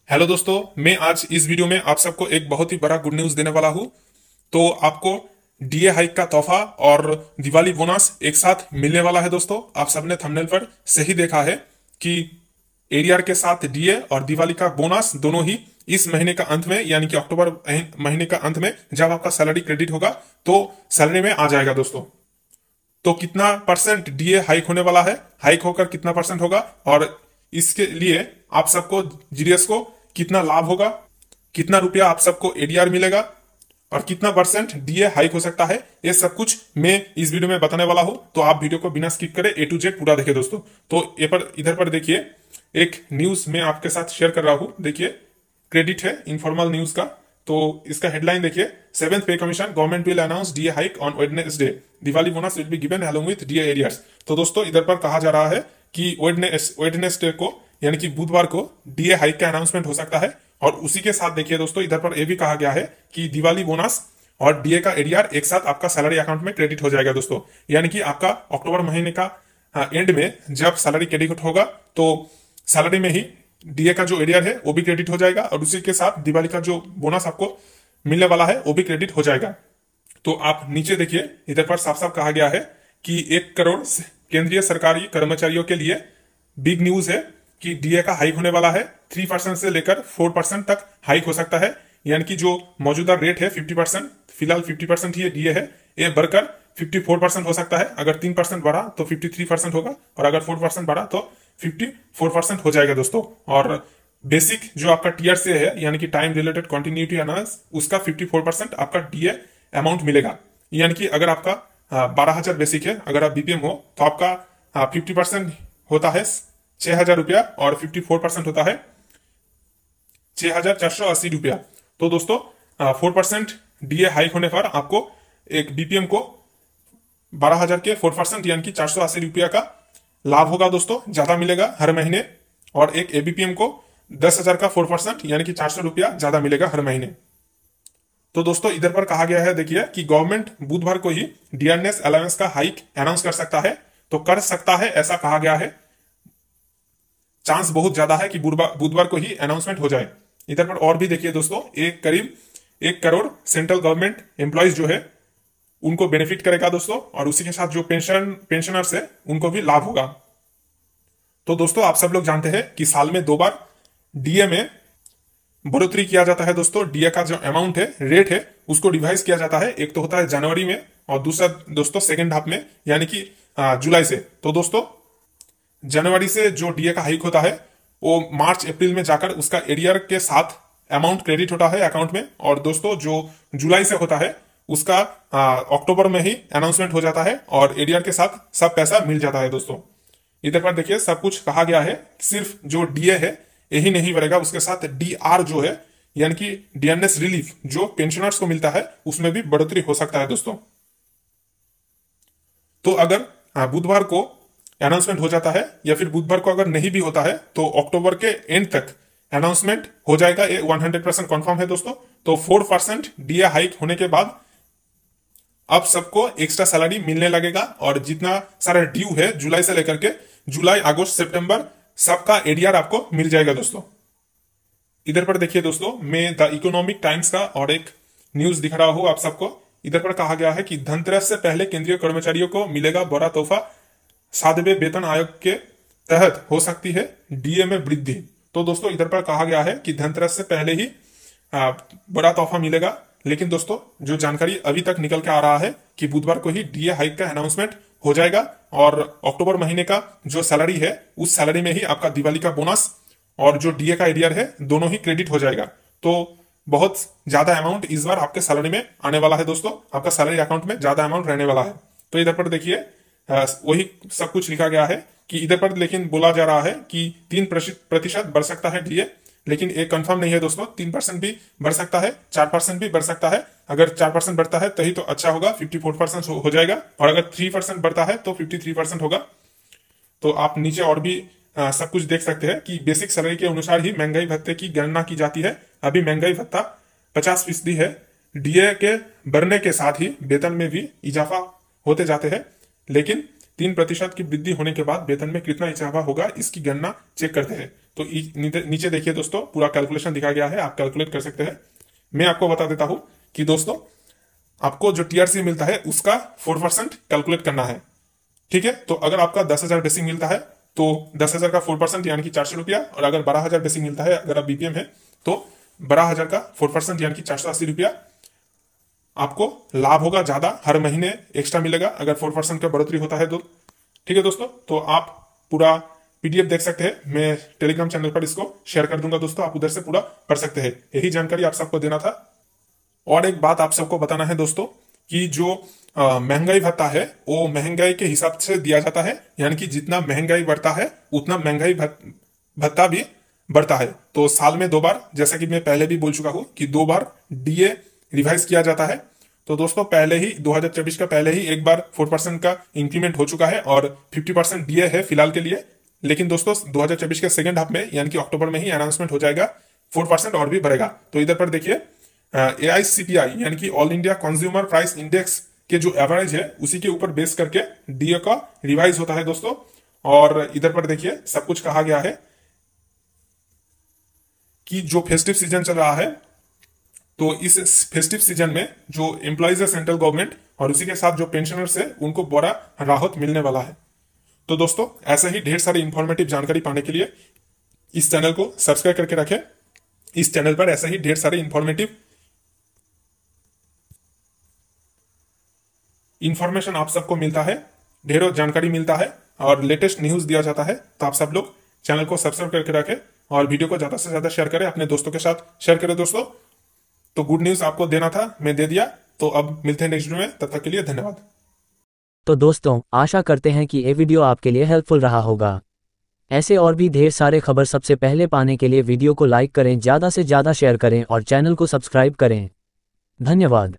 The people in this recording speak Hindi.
हेलो दोस्तों, मैं आज इस वीडियो में आप सबको एक बहुत ही बड़ा गुड न्यूज़ देने वाला हूँ। तो आपको डीए हाइक का तोहफा और दिवाली बोनस एक साथ मिलने वाला है। दोस्तों, आप सबने थंबनेल पर सही देखा है कि एडीआर के साथ डीए और दिवाली का बोनस दोनों ही इस महीने का अंत में यानी कि अक्टूबर महीने का अंत में जब आपका सैलरी क्रेडिट होगा तो सैलरी में आ जाएगा। दोस्तों, तो कितना परसेंट डीए हाइक होने वाला है, हाइक होकर कितना परसेंट होगा और इसके लिए आप सबको जीडीएस को कितना लाभ होगा, कितना रुपया आप सबको एडीआर मिलेगा और कितना परसेंट डीए हाइक हो सकता है, ये सब कुछ मैं इस वीडियो में बताने वाला हूं। तो आप वीडियो को बिना स्किप करे ए टू जेड पूरा देखिए। दोस्तों, तो ये पर इधर पर देखिए, एक न्यूज मैं आपके साथ शेयर कर रहा हूं। देखिए, क्रेडिट है इनफॉर्मल न्यूज का। तो इसका हेडलाइन देखिए, सेवेंथ पे commission government will announce DA hike on Wednesday, Diwali bonus will be given along with DA arrears. तो दोस्तों, इधर पर कहा जा रहा है कि वेडनेसडे को यानी कि बुधवार को डीए हाइक का अनाउंसमेंट हो सकता है। और उसी के साथ देखिए दोस्तों, इधर पर यह भी कहा गया है कि दिवाली बोनस और डीए का एडीआर एक साथ आपका सैलरी अकाउंट में क्रेडिट हो जाएगा। दोस्तों, यानी कि आपका अक्टूबर महीने का एंड में जब सैलरी क्रेडिट होगा तो सैलरी में ही डीए का जो एडीआर है वो भी क्रेडिट हो जाएगा और उसी के साथ दिवाली का जो बोनस आपको मिलने वाला है वो भी क्रेडिट हो जाएगा। तो आप नीचे देखिए, इधर पर साफ साफ कहा गया है कि 1 करोड़ केंद्रीय सरकारी कर्मचारियों के लिए बिग न्यूज है कि डीए का हाइक होने वाला है। 3% से लेकर 4% तक हाइक हो सकता है। यानी कि जो मौजूदा रेट है 50%, फिलहाल 50% ही डीए है, ये बढ़कर 54% हो सकता है। अगर 3% बढ़ा तो 53% होगा और अगर 4% बढ़ा तो 54% हो जाएगा। दोस्तों, और बेसिक जो आपका टीआर से है यानी कि टाइम रिलेटेड कंटिन्यूटी अनाउंस, उसका 54% आपका डीए अमाउंट मिलेगा। यानी कि अगर आपका 12,000 बेसिक है, अगर आप बीपीएम हो तो आपका 50% होता है 6,000 रुपया और 54% होता है 6,480 रुपया। तो दोस्तों, 4% डीए हाइक होने पर आपको एक बीपीएम को 12,000 के 4% यानी कि 480 रुपया का लाभ होगा। दोस्तों, ज्यादा मिलेगा हर महीने। और एक एबीपीएम को 10,000 का 4% यानी कि 400 रुपया ज्यादा मिलेगा हर महीने। तो दोस्तों, इधर पर कहा गया है देखिए कि गवर्नमेंट बुधवार को ही डियरनेस अलाउंस का हाइक अनाउंस कर सकता है। तो कर सकता है ऐसा कहा गया है, चांस बहुत ज्यादा है कि बुधवार को ही अनाउंसमेंट हो जाए। इधर पर और भी देखिए दोस्तों, करीब 1 करोड़ सेंट्रल गवर्नमेंट एम्प्लॉयज जो है उनको बेनिफिट करेगा दोस्तों, और उसी के साथ जो पेंशनर्स है उनको भी लाभ होगा। तो दोस्तों, आप सब लोग जानते हैं कि साल में 2 बार डीए में बढ़ोतरी किया जाता है। दोस्तों, डीए का जो अमाउंट है, रेट है, उसको रिवाइज किया जाता है। एक तो होता है जनवरी में और दूसरा दोस्तों सेकेंड हाफ में यानी कि जुलाई से। तो दोस्तों, जनवरी से जो डीए का हाइक होता है वो मार्च अप्रैल में जाकर उसका एडीआर के साथ अमाउंट क्रेडिट होता है अकाउंट में। और दोस्तों, जो जुलाई से होता है उसका अक्टूबर में ही अनाउंसमेंट हो जाता है और एडीआर के साथ सब पैसा मिल जाता है। दोस्तों, इधर पर देखिए, सब कुछ कहा गया है, सिर्फ जो डीए है यही नहीं बढ़ेगा, उसके साथ डीआर जो है यानी कि डियरनेस रिलीफ जो पेंशनर्स को मिलता है उसमें भी बढ़ोतरी हो सकता है। दोस्तों, तो अगर बुधवार को अनाउंसमेंट हो जाता है या फिर बुधवार को अगर नहीं भी होता है तो अक्टूबर के एंड तक अनाउंसमेंट हो जाएगा, ये 100% कंफर्म है। दोस्तों, तो 4% डीए हाइक होने के बाद अब सबको एक्स्ट्रा सैलरी मिलने लगेगा और जितना सारा ड्यू है जुलाई से लेकर के जुलाई, अगस्त, सितंबर सबका एडीआर आपको मिल जाएगा। दोस्तों, इधर पर देखिए दोस्तों, मैं द इकोनॉमिक टाइम्स का और एक न्यूज दिखा रहा हूं आप सबको। इधर पर कहा गया है कि धनतेरस से पहले केंद्रीय कर्मचारियों को मिलेगा बड़ा तोहफा, 7वें वेतन आयोग के तहत हो सकती है डीए में वृद्धि। तो दोस्तों, इधर पर कहा गया है कि धनतेरस से पहले ही बड़ा तोहफा मिलेगा। लेकिन दोस्तों, जो जानकारी अभी तक निकल के आ रहा है कि बुधवार को ही डीए हाइक का अनाउंसमेंट हो जाएगा और अक्टूबर महीने का जो सैलरी है उस सैलरी में ही आपका दिवाली का बोनस और जो डीए का एडीआर है दोनों ही क्रेडिट हो जाएगा। तो बहुत ज्यादा अमाउंट इस बार आपके सैलरी में आने वाला है। दोस्तों, आपका सैलरी अकाउंट में ज्यादा अमाउंट रहने वाला है। तो इधर पर देखिए, वही सब कुछ लिखा गया है कि इधर पर लेकिन बोला जा रहा है कि 3% बढ़ सकता है डीए, लेकिन एक कंफर्म नहीं है। दोस्तों, 3% भी बढ़ सकता है, 4% भी बढ़ सकता है। अगर 4% बढ़ता है तभी तो अच्छा होगा, 54% हो जाएगा। और अगर 3% बढ़ता है तो 53% होगा। तो आप नीचे और भी सब कुछ देख सकते हैं कि बेसिक सैलरी के अनुसार ही महंगाई भत्ते की गणना की जाती है। अभी महंगाई भत्ता 50% है। डीए के बढ़ने के साथ ही वेतन में भी इजाफा होते जाते हैं, लेकिन 3% की वृद्धि होने के बाद वेतन में कितना इजाफा होगा इसकी गणना चेक करते हैं। तो नीचे देखिए दोस्तों, पूरा कैलकुलेशन दिखा गया है, आप कैलकुलेट कर सकते हैं। मैं आपको बता देता हूं कि दोस्तों आपको जो टीआरसी मिलता है उसका 4% कैलकुलेट करना है। ठीक है, तो अगर आपका 10,000 बेसिक मिलता है तो 10,000 का 4% यानी कि 400 रुपया, और अगर 12,000 बेसिक मिलता है, अगर आप बीपीएम है तो 12,000 का 4% यानी कि 480 रुपया आपको लाभ होगा, ज्यादा हर महीने एक्स्ट्रा मिलेगा अगर 4% का बढ़ोतरी होता है तो। ठीक है दोस्तों, तो आप पूरा पीडीएफ देख सकते हैं, मैं टेलीग्राम चैनल पर इसको शेयर कर दूंगा दोस्तों, आप उधर से पूरा पढ़ सकते हैं। यही जानकारी आप सबको देना था। और एक बात आप सबको बताना है दोस्तों कि जो महंगाई भत्ता है वो महंगाई के हिसाब से दिया जाता है, यानी कि जितना महंगाई बढ़ता है उतना महंगाई भत्ता भी बढ़ता है। तो साल में 2 बार, जैसा कि मैं पहले भी बोल चुका हूं कि 2 बार डीए रिवाइज किया जाता है। तो दोस्तों पहले ही 2024 का पहले ही एक बार 4% का इंक्रीमेंट हो चुका है और 50% डीए है फिलहाल के लिए। लेकिन दोस्तों 2024 के सेकंड हाफ में यानी कि अक्टूबर में ही अनाउंसमेंट हो जाएगा, 4% और भी बढ़ेगा। तो इधर पर देखिए AICPI यानी कि all India consumer price index के जो एवरेज है उसी के ऊपर बेस करके डीए का रिवाइज होता है दोस्तों। और इधर पर देखिए सब कुछ कहा गया है कि जो फेस्टिव सीजन चल रहा है तो इस फेस्टिव सीजन में जो एम्प्लॉइज है सेंट्रल गवर्नमेंट और उसी के साथ जो पेंशनर्स है उनको बड़ा राहत मिलने वाला है। तो दोस्तों ऐसे ही ढेर सारी इंफॉर्मेटिव जानकारी पाने के लिए इस चैनल को सब्सक्राइब करके रखें। इस चैनल पर ऐसे ही ढेर सारे इंफॉर्मेटिव इंफॉर्मेशन आप सबको मिलता है, ढेरों जानकारी मिलता है और लेटेस्ट न्यूज दिया जाता है। तो आप सब लोग चैनल को सब्सक्राइब करके रखें और वीडियो को ज्यादा से ज्यादा शेयर करें, अपने दोस्तों के साथ शेयर करें दोस्तों। तो गुड न्यूज आपको देना था, मैं दे दिया। तो अब मिलते हैं नेक्स्ट वीडियो में, तब तक के लिए धन्यवाद। तो दोस्तों आशा करते हैं कि ये वीडियो आपके लिए हेल्पफुल रहा होगा। ऐसे और भी ढेर सारे खबर सबसे पहले पाने के लिए वीडियो को लाइक करें, ज़्यादा से ज़्यादा शेयर करें और चैनल को सब्सक्राइब करें। धन्यवाद।